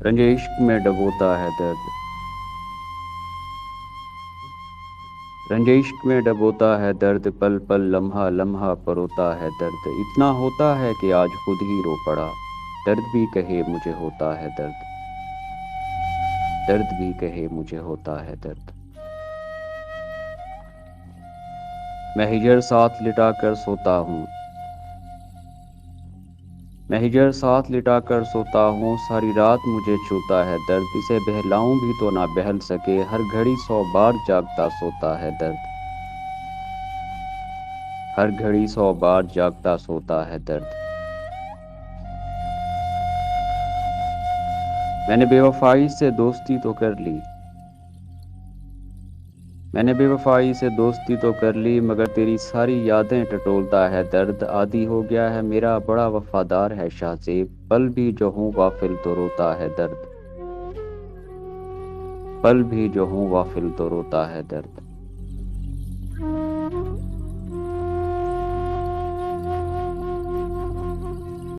رنج عشق میں ڈبوتا ہے درد، رنج عشق میں ڈبوتا ہے درد، پل پل لمحہ لمحہ پروتا ہے درد، اتنا ہوتا ہے کہ آج خود ہی رو پڑا، درد بھی کہے مجھے ہوتا ہے درد، درد بھی کہے مجھے ہوتا ہے درد۔ میں ہجر ساتھ لٹا کر سوتا ہوں، میں ہجر ساتھ لٹا کر سوتا ہوں، ساری رات مجھے چھوتا ہے درد، اسے بہلاؤں بھی تو نہ بہل سکے، ہر گھڑی 100 بار جاگتا سوتا ہے درد، ہر گھڑی 100 بار جاگتا سوتا ہے درد۔ میں نے بے وفائی سے دوستی تو کر لی، میں نے بے وفائی سے دوستی تو کر لی، مگر تیری ساری یادیں ٹٹولتا ہے درد، عادی ہو گیا ہے میرا بڑا وفادار ہے شاہ زیب، پل بھی جو ہوں غافل تو روتا ہے درد، پل بھی جو ہوں غافل تو روتا ہے درد۔